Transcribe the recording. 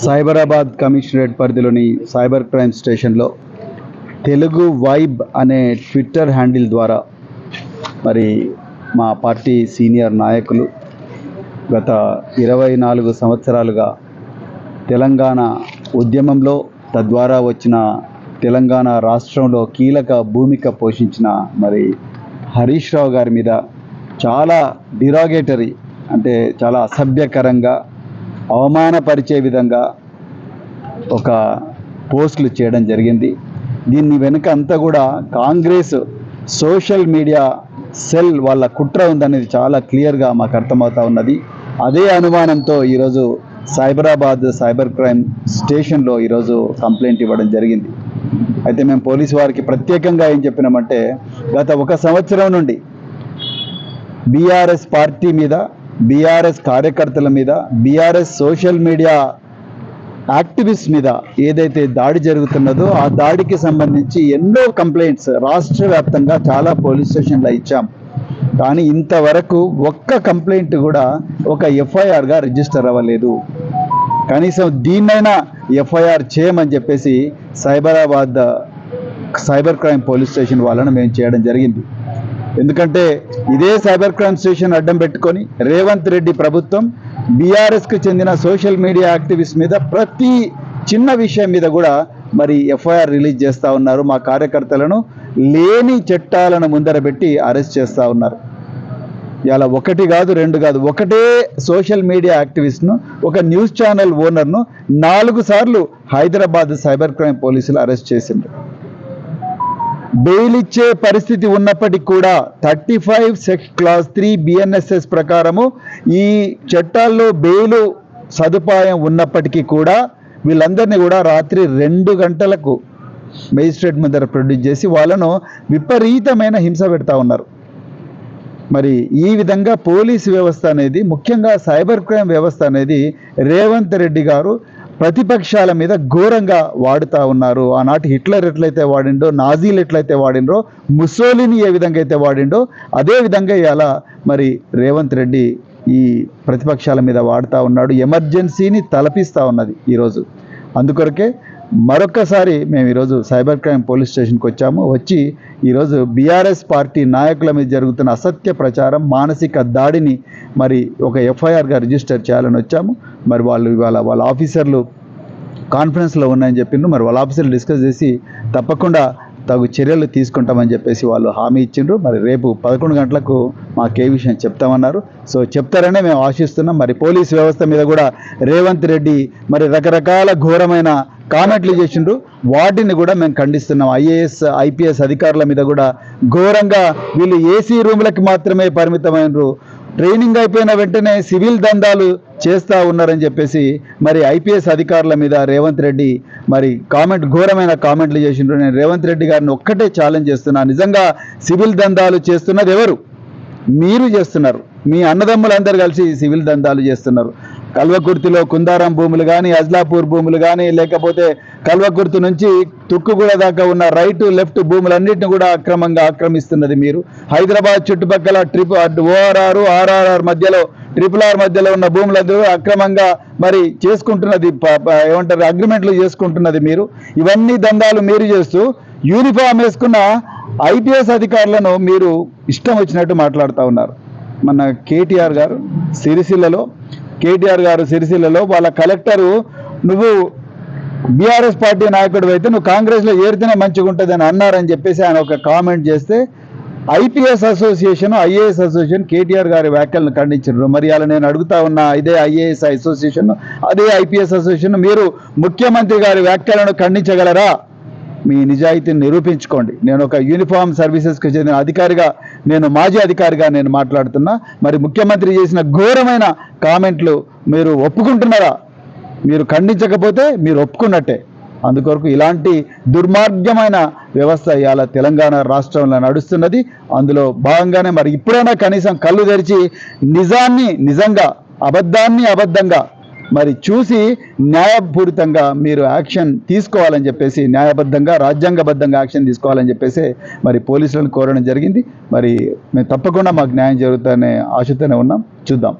Cyberabad commissionerate పరిధిలోని cyber crime స్టేషన్లో Telugu vibe అనే ట్విట్టర్ హ్యాండిల్ ద్వారా మరి మా పార్టీ సీనియర్ నాయకులు గత 24 సంవత్సరాలుగా తెలంగాణ ఉద్యమంలో తద్వారా వచ్చిన తెలంగాణ రాష్ట్రంలో కీలక భూమిక పోషించిన మరి హరీష్ రావు గారి మీద చాలా డిరాగేటరీ అంటే చాలా అసభ్యకరంగా అవమానపరిచే విధంగా ఒక పోస్టులు చేయడం జరిగింది. దీన్ని వెనుక అంతా కూడా కాంగ్రెస్ సోషల్ మీడియా సెల్ వాళ్ళ కుట్ర ఉందనేది చాలా క్లియర్గా మాకు అర్థమవుతా ఉన్నది. అదే అనుమానంతో ఈరోజు సైబరాబాద్ సైబర్ క్రైమ్ స్టేషన్లో ఈరోజు కంప్లైంట్ ఇవ్వడం జరిగింది. అయితే మేము పోలీసు వారికి ప్రత్యేకంగా ఏం చెప్పినామంటే, గత 1 సంవత్సరం నుండి బీఆర్ఎస్ పార్టీ మీద, బీఆర్ఎస్ కార్యకర్తల మీద, బీఆర్ఎస్ సోషల్ మీడియా యాక్టివిస్ట్ మీద ఏదైతే దాడి జరుగుతున్నదో ఆ దాడికి సంబంధించి ఎన్నో కంప్లైంట్స్ రాష్ట్ర వ్యాప్తంగా చాలా పోలీస్ స్టేషన్లో ఇచ్చాం. కానీ ఇంతవరకు ఒక్క కంప్లైంట్ కూడా ఒక ఎఫ్ఐఆర్గా రిజిస్టర్ అవ్వలేదు. కనీసం దీన్నైనా ఎఫ్ఐఆర్ చేయమని చెప్పేసి Cyberabad cyber crime police station వాళ్ళను మేము చేయడం జరిగింది. ఎందుకంటే ఇదే సైబర్ క్రైమ్ స్టేషన్ అడ్డం పెట్టుకొని రేవంత్ రెడ్డి ప్రభుత్వం బీఆర్ఎస్కి చెందిన సోషల్ మీడియా యాక్టివిస్ట్ మీద ప్రతి చిన్న విషయం మీద కూడా మరి ఎఫ్ఐఆర్ రిలీజ్ చేస్తూ ఉన్నారు. మా కార్యకర్తలను లేని చట్టాలను ముందర పెట్టి అరెస్ట్ చేస్తూ ఉన్నారు. ఇలా 1 కాదు 2 కాదు, ఒకటే సోషల్ మీడియా యాక్టివిస్ట్ను, ఒక న్యూస్ ఛానల్ ఓనర్ను 4 సార్లు హైదరాబాద్ సైబర్ క్రైమ్ పోలీసులు అరెస్ట్ చేసిండ్రు. బెయిల్ ఇచ్చే పరిస్థితి ఉన్నప్పటికీ కూడా 35 క్లాస్ 3 BNSS ప్రకారము ఈ చట్టాల్లో బెయిల్ సదుపాయం ఉన్నప్పటికీ కూడా వీళ్ళందరినీ కూడా రాత్రి 2 గంటలకు మేజిస్ట్రేట్ ముందర ప్రొడ్యూస్ చేసి వాళ్ళను విపరీతమైన హింస పెడతా ఉన్నారు. మరి ఈ విధంగా పోలీసు వ్యవస్థ అనేది, ముఖ్యంగా సైబర్ క్రైమ్ వ్యవస్థ అనేది రేవంత్ రెడ్డి గారు ప్రతిపక్షాల మీద ఘోరంగా వాడుతూ ఉన్నారు. ఆనాటి హిట్లర్ ఎట్లయితే వాడిండో, నాజీలు ఎట్లయితే వాడిండ్రో, ముస్సోలిని ఏ విధంగా అయితే వాడిండో అదే విధంగా ఇలా మరి రేవంత్ రెడ్డి ఈ ప్రతిపక్షాల మీద వాడుతూ ఉన్నాడు. ఎమర్జెన్సీని తలపిస్తూ ఉన్నది ఈరోజు. అందుకొరకే మరొక్కసారి మేము ఈరోజు సైబర్ క్రైమ్ పోలీస్ స్టేషన్కి వచ్చి ఈరోజు బీఆర్ఎస్ పార్టీ నాయకుల మీద జరుగుతున్న అసత్య ప్రచారం, మానసిక దాడిని మరి ఒక ఎఫ్ఐఆర్గా రిజిస్టర్ చేయాలని వచ్చాము. మరి వాళ్ళ ఆఫీసర్లు కాన్ఫరెన్స్లో ఉన్నాయని చెప్పిండ్రు. మరి వాళ్ళ ఆఫీసర్లు డిస్కస్ చేసి తప్పకుండా తగు చర్యలు తీసుకుంటామని చెప్పేసి వాళ్ళు హామీ ఇచ్చిండ్రు. మరి రేపు 11 గంటలకు మాకు ఏ విషయం చెప్తామన్నారు. సో చెప్తారనే మేము ఆశిస్తున్నాం. మరి పోలీస్ వ్యవస్థ మీద కూడా రేవంత్ రెడ్డి మరి రకరకాల ఘోరమైన కామెంట్లు చేసిండ్రు. వాటిని కూడా మేము ఖండిస్తున్నాం. IAS IPS అధికారుల మీద కూడా ఘోరంగా వీళ్ళు ఏసీ రూములకి మాత్రమే పరిమితమైనరు, ట్రైనింగ్ అయిపోయిన వెంటనే సివిల్ దందాలు చేస్తూ ఉన్నారని చెప్పేసి మరి IPS అధికారుల మీద రేవంత్ రెడ్డి మరి ఘోరమైన కామెంట్లు చేసిండ్రు. నేను రేవంత్ రెడ్డి గారిని ఒక్కటే ఛాలెంజ్ చేస్తున్నా, నిజంగా సివిల్ దందాలు చేస్తున్నది ఎవరు? మీరు చేస్తున్నారు. మీ అన్నదమ్ములందరూ కలిసి సివిల్ దందాలు చేస్తున్నారు. కల్వకుర్తిలో కుందారం భూములు కానీ, అజ్లాపూర్ భూములు కానీ, లేకపోతే కల్వకుర్తి నుంచి తుక్కుగూడ దాకా ఉన్న రైట్ లెఫ్ట్ భూములన్నింటినీ కూడా అక్రమంగా ఆక్రమిస్తున్నది మీరు. హైదరాబాద్ చుట్టుపక్కల ORR RRR మధ్యలో RRR మధ్యలో ఉన్న భూములందరూ అక్రమంగా మరి చేసుకుంటున్నది, ఏమంటారు, అగ్రిమెంట్లు చేసుకుంటున్నది మీరు. ఇవన్నీ దందాలు మీరు చేస్తూ యూనిఫామ్ వేసుకున్న IPS అధికారులను మీరు ఇష్టం వచ్చినట్టు మాట్లాడుతూ ఉన్నారు. మన కేటీఆర్ గారు సిరిసిల్లలో వాళ్ళ కలెక్టరు, నువ్వు బీఆర్ఎస్ పార్టీ నాయకుడు అయితే నువ్వు కాంగ్రెస్లో ఏరితేనే మంచిగా ఉంటుందని అన్నారని చెప్పేసి ఆయన ఒక కామెంట్ చేస్తే IPS association, IAS association KTR గారి వ్యాఖ్యలను ఖండించారు. మరి అలా నేను అడుగుతా ఉన్నా, ఇదే IAS అసోసియేషన్, అదే IPS అసోసియేషన్, మీరు ముఖ్యమంత్రి గారి వ్యాఖ్యలను ఖండించగలరా? మీ నిజాయితీని నిరూపించుకోండి. నేను ఒక యూనిఫామ్ సర్వీసెస్కి చెందిన అధికారిగా, నేను మాజీ అధికారిగా నేను మాట్లాడుతున్నా. మరి ముఖ్యమంత్రి చేసిన ఘోరమైన కామెంట్లు మీరు ఒప్పుకుంటున్నారా? మీరు ఖండించకపోతే మీరు ఒప్పుకున్నట్టే. అందుకొరకు ఇలాంటి దుర్మార్గమైన వ్యవస్థ ఇవాళ తెలంగాణ రాష్ట్రంలో నడుస్తున్నది. అందులో భాగంగానే మరి ఇప్పుడైనా కనీసం కళ్ళు తెరిచి నిజాన్ని నిజంగా, అబద్ధాన్ని అబద్ధంగా మరి చూసి న్యాయపూరితంగా మీరు యాక్షన్ తీసుకోవాలని చెప్పేసి, న్యాయబద్ధంగా రాజ్యాంగబద్ధంగా యాక్షన్ తీసుకోవాలని చెప్పేసి మరి పోలీసులను కోరడం జరిగింది. మరి మేము తప్పకుండా మాకు న్యాయం జరుగుతుందనే ఆశతోనే ఉన్నాం. చూద్దాం.